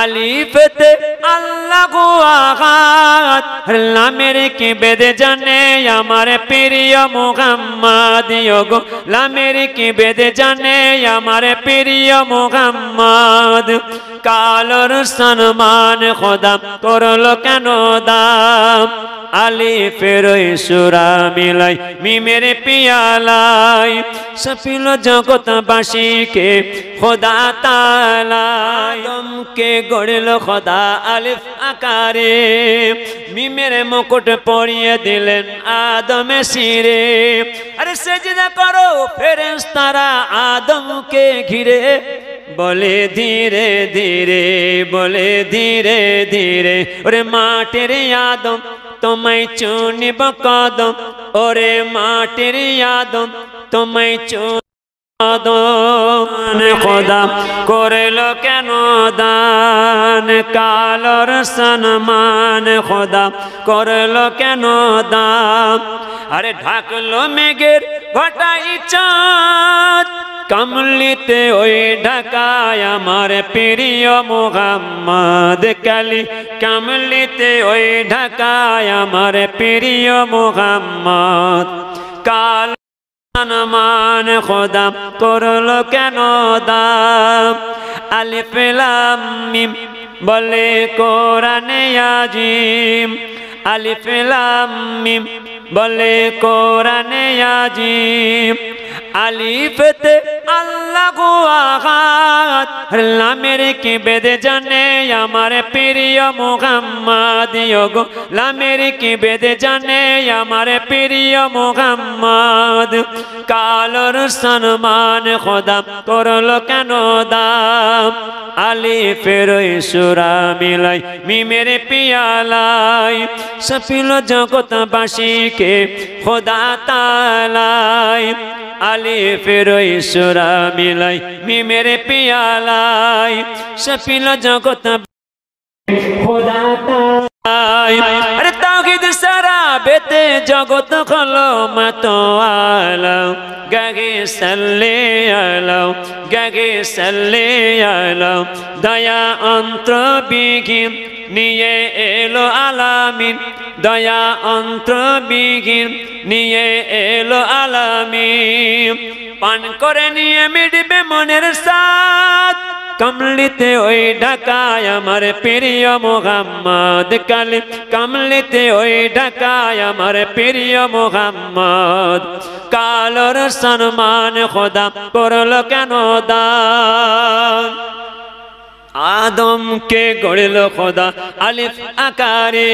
আলিফতে আল্লাহু আহাদ, লামের কি বেদে জানে আমার প্রিয় মুহাম্মদ গো, লামের কি বেদে জানে আমার প্রিয় মুহাম্মদ। কালোর সম্মান খোদা করলো কেন দাম, আলিফের সুরা মিলাই মিমের পিয়ালাই, সপিল জগৎবাসীকে খোদা তাআলা। আদমকে গড়ল খোদা আলিফ আকারে, মিমের মুকুট পরিয়ে দিলেন আদমে শিরে। আরে সেজদা করো ফেরেশতারা আদমকে ঘিরে, বলে ধীরে ধীরে, বলে ধীরে ধীরে, ওরে মাটির আদম তোমায় চুনিব কদম, ওরে মাটির আদম তোমায় কদম। খোদা করল কেন দান, কালোর সম্মান খোদা করল কেন দান। আরে ঢাকলো মেঘের ঘটাই চাঁদ, কমলিতে ওই ঢাকায় আমার প্রিয় মুহাম্মদ কালি, কমলিতে ওই ঢাকায় আমার প্রিয় মুহাম্মদ। কাল সম্মান খোদা করলো কেন দাম, আলিফ লাম মিম বলে কোরআনে আজিম, আলিফ লাম মিম বলে কোরআনে আজিম। আলিফতে আল্লাহু আহাদ, লামের কি বেদে জানে আমার প্রিয় মুহাম্মদ গো, লামের কি বেদে জানে আমার প্রিয় মুহাম্মদ। কালোর সম্মান খোদা করলো কেন দাম, আলিফের সুরা মিলাই মিমের পিয়ালাই, সপিল জগৎবাসীকে খোদা তাআলাই। আলিফের সুরা মিলাই মিমের পিয়ালাই, সপিল জগৎ খোদা তাআলাই। আরে তাওহীদ সারা বেতে জগৎ হলো মাতোয়ালা, গাগে সাল্লে আলা, গাগে সাল্লে আলা, দয়া অন্তর বিহীন নিয়ে এলো আলামিন, দয়া অন্তর বিহীন নিয়ে এলো আলামিন। পান করে নিয়ে মিটবে মনের সাথ, কমলিতে ওই ঢাকায় আমার প্রিয় মুহাম্মদ কালি, কমলিতে ওই ঢাকায় আমার প্রিয় মুহাম্মদ। কালোর সম্মান খোদা করলো কেন দান, আদমকে গড়ল খোদা আলিফ আকারে,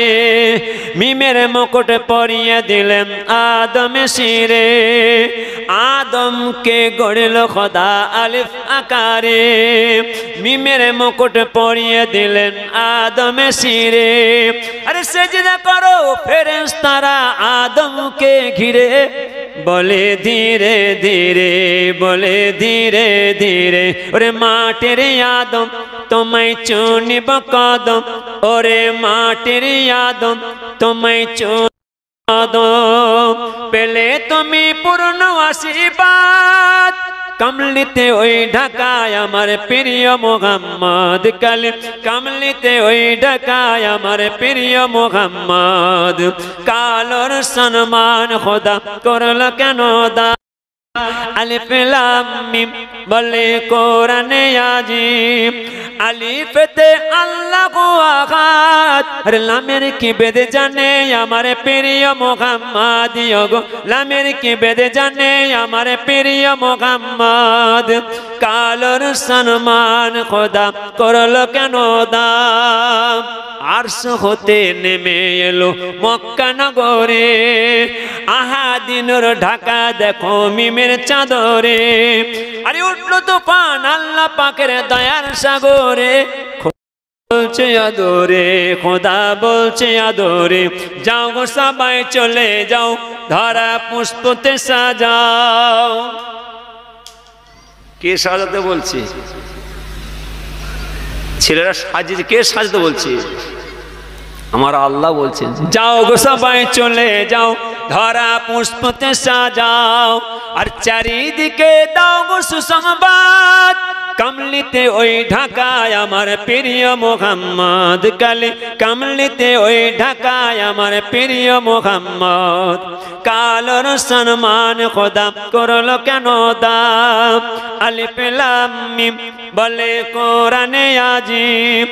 মিমের মুকুট পরিয়ে দিলেন আদমে শিরে। আদমকে গড়ল খোদা আলিফ আকারে, মিমের মুকুট পরিয়ে দিলেন আদমে শিরে। আরে সেজদা করো ফেরেশতারা আদমকে ঘিরে, বলে ধীরে ধীরে, বলে ধীরে ধীরে, ওরে মাটির আদম তোমায় চুনিব কদম, ওরে মাটির আদম তোমায় কদম। পেলে তুমি পূর্ণ আশীর্বাদ, কমলিতে ওই ঢাকায় আমার প্রিয় মুহাম্মদ কালি, কমলিতে ওই ঢাকায় আমার প্রিয় মুহাম্মদ। কালোর সম্মান খোদা করলো কেন দান, আলিফ লাম মিম বলে কোরআনে আজিম। আলিফতে আল্লাহু আহাদ, লামের কি বেদে জানে আমার প্রিয় মুহাম্মদ গো, লামের কি বেদে জানে আমার প্রিয় মুহাম্মদ। কালোর সম্মান খোদা করলো কেন দাম, আরশ হতে নেমে এলো মক্কা নগরে, আহাদিনুর ঢাকা দেখো মিমের চাদরে। আরে উঠলো তুফান আল্লাহ পাকের দয়ার সাগরে, বলছে আদরে খোদা বলছে আদরে, যাও গো সবাই চলে যাও ধরা পুষ্পতে সাজাও। কে সাজাতে বলছে? ছেলেরা সাজিয়ে, কে সাজাতে বলছে? আমার আল্লাহ বলছেন, যাও গো সবাই চলে যাও ধরা পুষ্পতে সাজাও। আর চারিদিকে দাও গো সুসংবাদ, কামলিতে ওই ঢাকায় আমার প্রিয় মোহাম্মদ কালি কামলিতে ওই ঢাকায় আমার প্রিয় মোহাম্মদ কালোর সম্মান খোদা করলো কেন দাম আলিফ লাম মিম বলে কোরআনে আজিব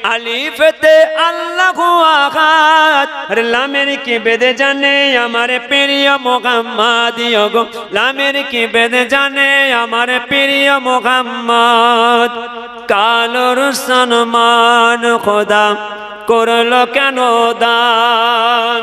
আলিফতে আল্লাহু আহাদ লামের কি বেদে জানে আমার প্রিয় মোহাম্মদ গো লামের কি বেদে জানে আমার প্রিয় মোহাম্মদ কালোর সম্মান খোদা করলো কেন দান